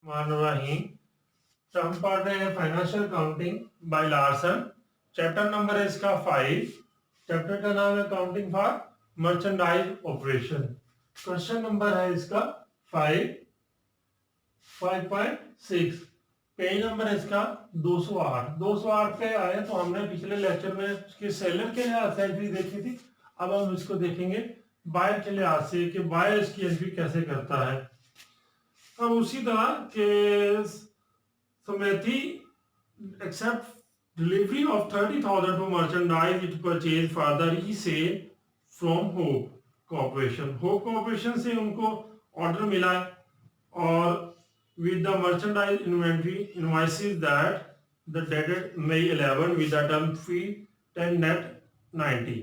रहीम। तो हम पढ़ रहे हैं financial accounting by Larson. Chapter number है इसका 5। चैप्टर का नाम है accounting for merchandise operation. Question number है इसका 5.6। पेज नंबर है इसका 208। 208 पे आए तो हमने पिछले लेक्चर में उसके सेलर के लिहाज से एंट्री देखी थी। अब हम इसको देखेंगे बायर के लिहाज से कि बायर इसकी एंट्री कैसे करता है। हम उसी तरह के समेथी accept delivery of 30,000 to merchandise it purchase for the resale from Hope Corporation. Hope Corporation से उनको ऑर्डर मिला और with the merchandise inventory invoices that the dated May 11 with the term fee 10 net 90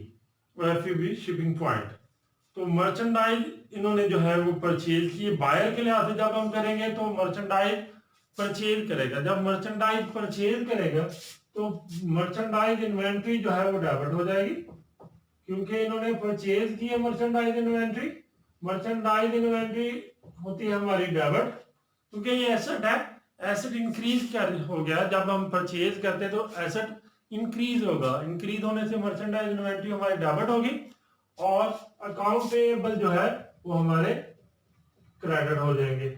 और FEB shipping point। तो merchandise इन्होंने जो है वो परचेज की। बायर के लिहाज से जब हम करेंगे तो मर्चेंडाइज परचेज करेगा। जब मर्चेंडाइज परचेज करेगा तो मर्चेंडाइज इन्वेंट्री जो है वो डेबिट हो जाएगी, क्योंकि इन्होंने परचेज की है मर्चेंडाइज इन्वेंट्री। मर्चेंडाइज इन्वेंट्री होती है हमारी डेबिट, क्योंकि ये एसेट है। एसेट इंक्रीज क्या हो गया, जब हम परचेज करते हैं तो एसेट इंक्रीज होगा। इंक्रीज होने से मर्चेंडाइज इन्वेंट्री हमारी डेबिट होगी और अकाउंट पेएबल जो है वो हमारे क्रेडिट हो जाएंगे।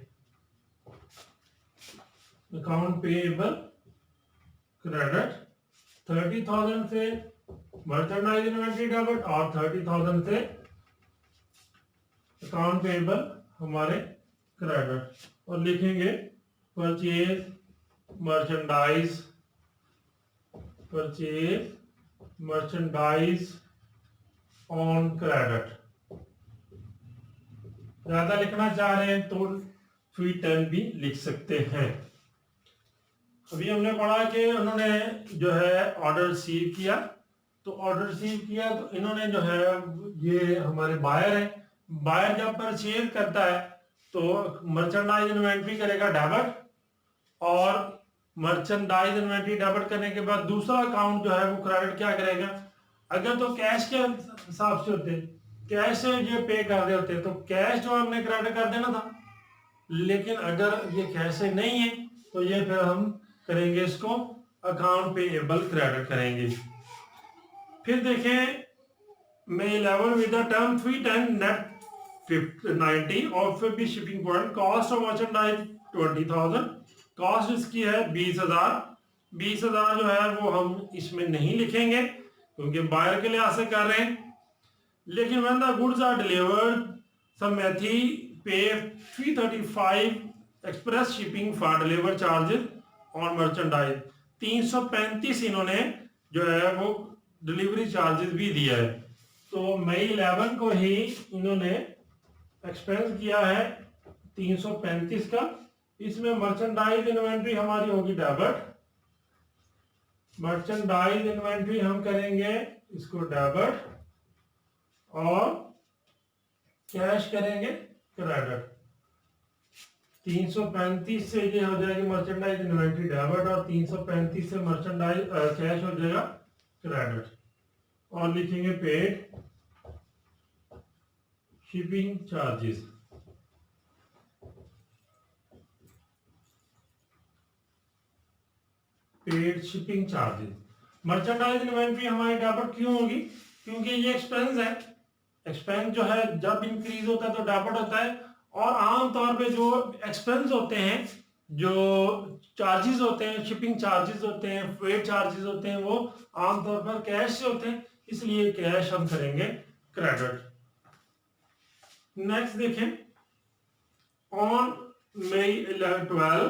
अकाउंट पेएबल क्रेडिट 30,000 से मर्चेंडाइज इन्वेंट्री डेबिट और 30,000 से अकाउंट पेएबल हमारे क्रेडिट। और लिखेंगे परचेज मर्चेंडाइज ऑन क्रेडिट। ज्यादा लिखना चाह रहे हैं तो 310 भी लिख सकते हैं। अभी हमने पढ़ा कि उन्होंने जो है ऑर्डर रिसीव किया। तो ऑर्डर रिसीव किया तो इन्होंने जो है, ये हमारे बायर है, बायर जब परचेज करता है तो मर्चेंडाइज इन्वेंट्री करेगा डेबिट, और मर्चेंडाइज इन्वेंट्री डेबिट करने के बाद दूसरा अकाउंट जो है वो क्रेडिट क्या करेगा। अगर तो कैश के हिसाब से होते, कैश से ये पे कर रहे होते तो कैश जो हमने क्रेडिट कर देना था, लेकिन अगर ये कैश से नहीं है तो ये फिर हम करेंगे इसको अकाउंट पेएबल क्रेडिट करेंगे। फिर देखें May 11 with the term 310 net 90 और फिर भी shipping point. Cost of merchandise 20,000। Cost इसकी है 20,000। 20,000 जो है वो हम इसमें नहीं लिखेंगे क्योंकि बायर के लिहाज से कर रहे हैं। लेकिन when the goods are delivered समेथी पे 335 express shipping for deliver charges on merchandise. 335 इन्होंने जो है वो डिलीवरी चार्जेस भी दिया है। तो मई 11 को ही इन्होंने एक्सपेंस किया है 335 का। इसमें मर्चेंडाइज इन्वेंट्री हमारी होगी डेबिट। मर्चेंडाइज इन्वेंट्री हम करेंगे इसको डेबिट और कैश करेंगे क्रेडिट। 335 से ये हो जाएगी मर्चेंडाइज इन्वेंट्री डेबिट और 335 से मर्चेंडाइज कैश हो जाएगा क्रेडिट। और लिखेंगे paid shipping charges. Paid shipping charges. Merchandise inventory हमारी डेबिट क्यों होगी, क्योंकि ये एक्सपेंस है। एक्सपेंस जो है जब इंक्रीज होता है तो डेबिट होता है, और आमतौर पे जो एक्सपेंस होते हैं, जो चार्जेस होते हैं, शिपिंग चार्जेस होते हैं, फ्रेट चार्जेस होते हैं, वो आमतौर पर कैश से होते हैं, इसलिए कैश हम करेंगे क्रेडिट। नेक्स्ट देखें, ऑन May 12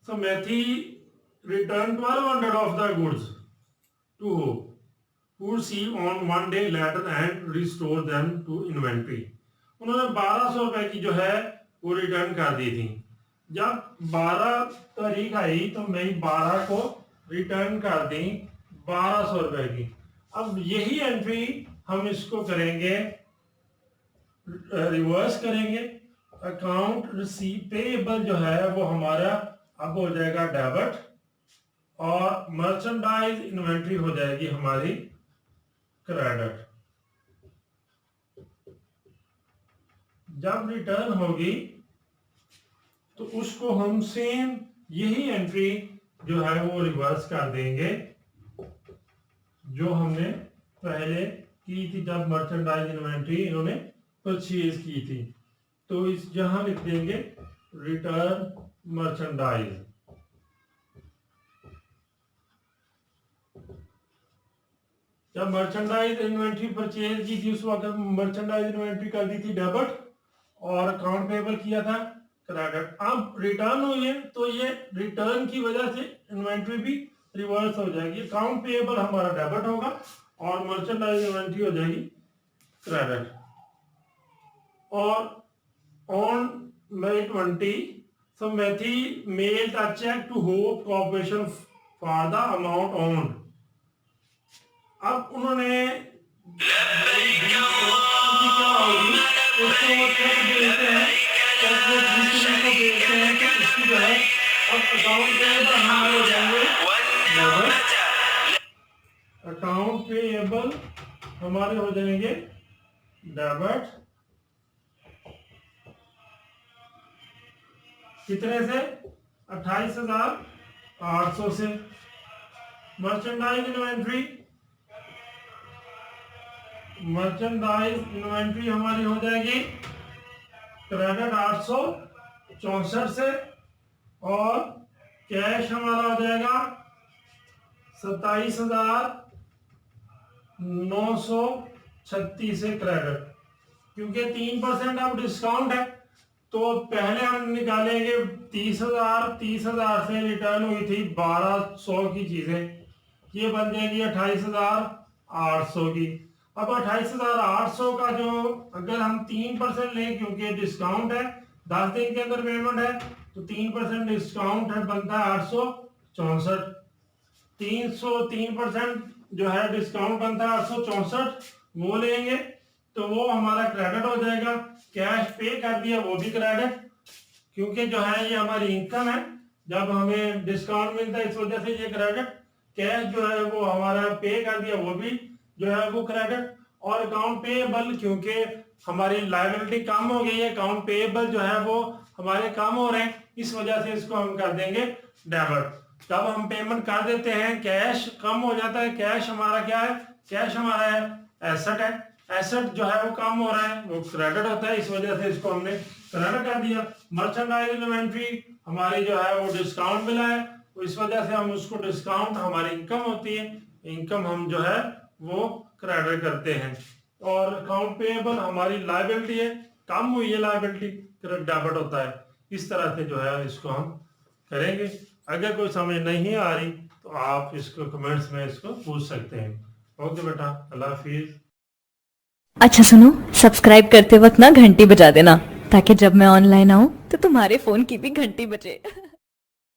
समेथी return 1200 of the goods to Hope, who receive on one day later and restore them to inventory। उन्होंने 1200 रुपए की जो है वो रिटर्न कर दी थी। जब 12 तारीख आई तो मई 12 को रिटर्न कर दी 1200 रुपए की। अब यही एंट्री हम इसको करेंगे, रिवर्स करेंगे। अकाउंट रिसीव पेएबल जो है वो हमारा अब हो जाएगा डेबिट और मर्चेंडाइज इन्वेंट्री हो जाएगी हमारी क्रेडिट। जब रिटर्न होगी तो उसको हम सेम यही एंट्री जो है वो रिवर्स कर देंगे जो हमने पहले की थी जब मर्चेंडाइज इन्वेंट्री इन्होंने परचेज की थी। तो इस जहां लिख देंगे रिटर्न मर्चेंडाइज। जब मर्चेंडाइज इन्वेंट्री परचेज की थी उस वक्त मर्चेंडाइज इन्वेंट्री कर दी थी डेबिट और अकाउंट पेबल किया था क्रेडिट। अब रिटर्न हुई है तो ये रिटर्न की वजह से इन्वेंट्री भी रिवर्स हो जाएगी। अकाउंट पेबल हमारा डेबिट होगा और मर्चेंडाइज इन्वेंट्री हो जाएगी क्रेडिट। और on May 20 so Methi mailed a check to Hope Corporation for the amount owned। अब उन्होंने क्या होगी उसको वो चेक भेजते हैं, चेक वो दूसरे को भेजते हैं तो इसकी जो है अब अकाउंट पेएबल हमारे हो जाएंगे डेबिट। अकाउंट पेएबल हमारे हो जाएंगे डेबिट। कितने से? 28,800 से। मर्चेंडाइज इन्वेंट्री हमारी हो जाएगी क्रेडिट 864 से और कैश हमारा हो जाएगा 27,936 से क्रेडिट। क्योंकि 3% अब डिस्काउंट है तो पहले हम निकालेंगे 30,000 से रिटर्न हुई थी 1200 की चीजें, ये बन जाएगी 28,800 की। अब 28,800 का जो अगर हम 3% लें क्योंकि डिस्काउंट है 10 दिन के अंदर पेमेंट है तो 3% डिस्काउंट है बनता है 864। 3% जो है डिस्काउंट बनता है 864 वो लेंगे तो वो हमारा क्रेडिट हो जाएगा। कैश पे कर दिया वो भी क्रेडिट क्योंकि जो है ये हमारी इनकम है, जब हमें डिस्काउंट मिलता है इस वजह से ये क्रेडिट। कैश जो है वो हमारा पे कर दिया वो भी जो है वो क्रेडिट। और अकाउंट पेएबल क्योंकि हमारी लायबिलिटी कम हो गई है, अकाउंट पेएबल जो है वो हमारे कम हो रहे हैं इस वजह से इसको हम कर देंगे डेबिट। जब हम पेमेंट कर देते हैं कैश कम हो जाता है। कैश हमारा क्या है? कैश हमारा है एसेट है, एसेट जो है वो कम हो रहा है वो क्रेडिट होता है, इस वजह से इसको हमने क्रेडिट कर दिया। मर्चेंडाइज इन्वेंट्री हमारी जो है वो डिस्काउंट मिला है तो इस वजह से हम उसको डिस्काउंट हमारी इनकम होती है, इनकम हम जो है वो क्रेडिट करते हैं। और अकाउंट पेएबल हमारी लायबिलिटी है, कम हुई है लायबिलिटी, डेबिट होता है। इस तरह से जो है इसको हम करेंगे। अगर कोई समझ नहीं आ रही तो आप इसको कमेंट्स में इसको पूछ सकते हैं। ओके बेटा, अल्लाह हाफिज। अच्छा सुनो, सब्सक्राइब करते वक्त ना घंटी बजा देना ताकि जब मैं ऑनलाइन आऊँ तो तुम्हारे फोन की भी घंटी बजे।